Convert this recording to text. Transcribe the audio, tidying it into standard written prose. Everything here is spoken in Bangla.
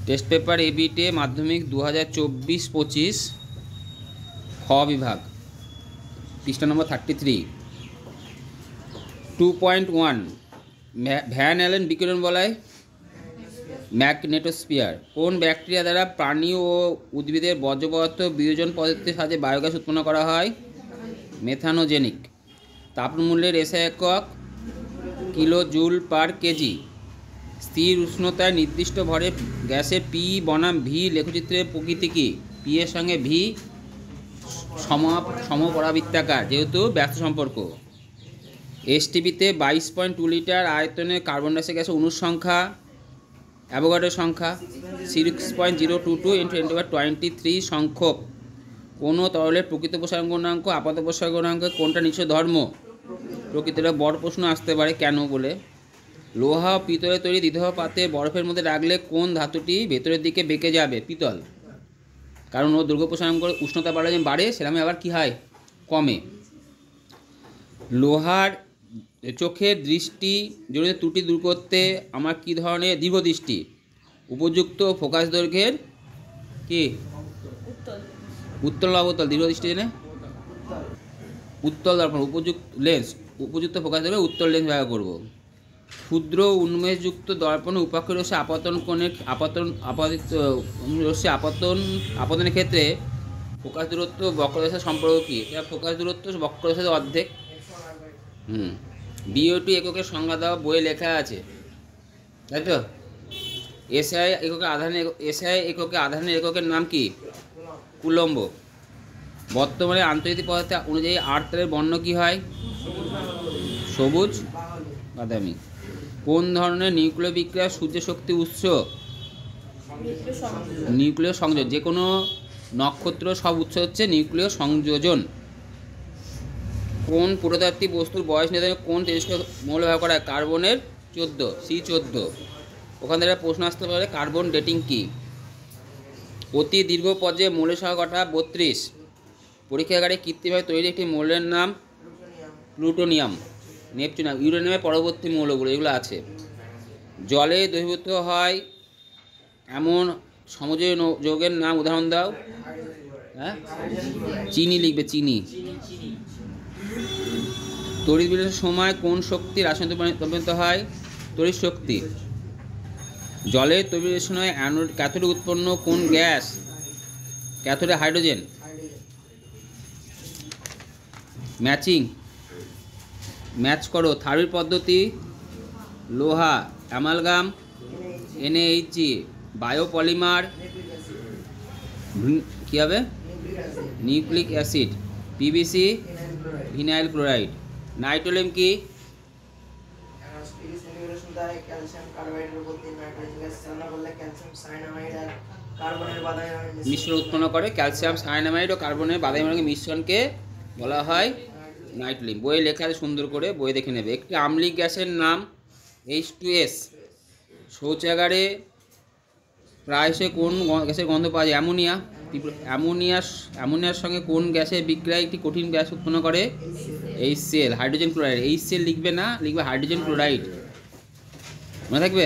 টেস্ট পেপার এবিটে মাধ্যমিক 2024-25 খ বিভাগ পৃষ্ঠা নম্বর 33 2.1 ভ্যান অ্যালেন বিকিরণ বলায় ম্যাগনেটোস্ফিয়ার। কোন ব্যাকটেরিয়া দ্বারা প্রাণী ও উদ্ভিদের বর্জ্য পদার্থ বিয়োজন পদ্ধতির সাহায্যে বায়োগ্যাস উৎপন্ন করা হয়? মেথানোজেনিক। তাপমূল্যের এসআই একক কিলো জুল পার কেজি। স্থির উষ্ণতায় নির্দিষ্ট ভরে গ্যাসের পি বনাম ভি লেখচিত্রের প্রকৃতি কী? পি এর সঙ্গে ভি সমপরাবৃত্তাকার, যেহেতু ব্যস্ত সম্পর্ক। এসটিপিতে 22.2 লিটার আয়তনে কার্বন ডাইঅক্সাইড গ্যাসের অণুর সংখ্যা, অ্যাভোগাড্রোর সংখ্যা 6.022 × 1023 সংখ্যক। কোনো তরলের প্রকৃত প্রসারণ গুণাঙ্ক, আপাত প্রসারণ গুণাঙ্ক কোনটা নিশ্চয় ধর্ম? প্রকৃতিটা বড় প্রশ্ন আসতে পারে কেন বলে। লোহা ও পিতলের তৈরি দ্বিধা পাতে বরফের মধ্যে রাখলে কোন ধাতুটি ভেতরের দিকে বেঁকে যাবে? পিতল। কারণ ও দৈর্ঘ্য প্রসারণ করে উষ্ণতা বাড়লে যেমন বাড়ে, সেরকম আবার কী হয়? কমে। লোহার চোখের দৃষ্টি জনিত ত্রুটি দূর করতে আমার কী ধরনের দীর্ঘদৃষ্টি উপযুক্ত ফোকাস দৈর্ঘ্যের কি উত্তল অবতল দীর্ঘদৃষ্টি জেনে উত্তল দর্পণ উপযুক্ত ফোকাস দৈর্ঘ্যে উত্তল লেন্স ব্যবহার করব। ক্ষুদ্র উন্মেষযুক্ত দর্পণে উপাক্ষ রশ্মি আপতনের ক্ষেত্রে ফোকাস দূরত্ব বক্ররেখার সম্পর্ক কী? ফোকাস দূরত্ব বক্ররেখার অর্ধেক। বিওটি এককের সংজ্ঞা দেওয়া বইয়ে লেখা আছে, তাই তো? এসআই এককে আধানের এককের নাম কি? কুলম্ব। বর্তমানে আন্তর্জাতিক পদার্থ অনুযায়ী আর্তারের বর্ণ কী হয়? সবুজ বাদামি। কোন ধরনের নিউক্লিয় বিক্রিয়া সূর্য শক্তি উৎস? নিউক্লিয় সংযোজন। যে কোনো নক্ষত্র সব উৎস হচ্ছে নিউক্লিয় সংযোজন। কোন পুরাতাত্ত্বিক বস্তুর বয়স নির্ধারণে কোন তেজস্ক্রিয় মৌল ব্যবহার করা হয়? কার্বনের 14 C14। ওখান থেকে প্রশ্ন আসতে পারে কার্বন ডেটিং কি? অতি দীর্ঘ পর্যায়ে মৌলের সংখ্যা কটা? 32। পরীক্ষাগারে কৃত্রিমভাবে তৈরি একটি মৌলের নাম প্লুটোনিয়াম, নেপচুনিয়াম, ইউরেনিয়ামের পরবর্তী মৌলগুলো এগুলো আছে। জলে দ্রবীভূত হয় এমন সমযোজী যৌগের নাম উদাহরণ দাও। হ্যাঁ, চিনি লিখবে, চিনি। তড়িৎ বিন্যাসের সময় কোন শক্তি রাসায়নিক রূপান্তরিত হয়? তড়িৎ শক্তি। জলের তড়িৎ সময় ক্যাথোডে উৎপন্ন কোন গ্যাস? ক্যাথোডে হাইড্রোজেন। ম্যাচ করো। থার্বির পদ্ধতি লোহা, অ্যামালগাম, NaHg, বায়োপলিমার কী হবে? Nucleic acid, PVC, vinyl chloride. নাইট্রোলিয়াম কি? মিশ্রণ উৎপন্ন করে ক্যালসিয়াম সায়ানামাইড ও কার্বনের বাদামি মিশ্রণকে বলা হয় নাইট্রোলিয়াম। বইয়ে লেখা আছে সুন্দর করে, বই দেখে নেবে। একটি আম্লিক গ্যাসের নাম H2S। শৌচাগারে প্রায়শই কোন গ্যাসের গন্ধ পাওয়া যায়? অ্যামোনিয়ার সঙ্গে কোন গ্যাসের বিক্রিয়া একটি কঠিন গ্যাস উৎপন্ন করে? HCl, hydrogen chloride. HCl লিখবে না, লিখবে হাইড্রোজেন ক্লোরাইড, মনে থাকবে।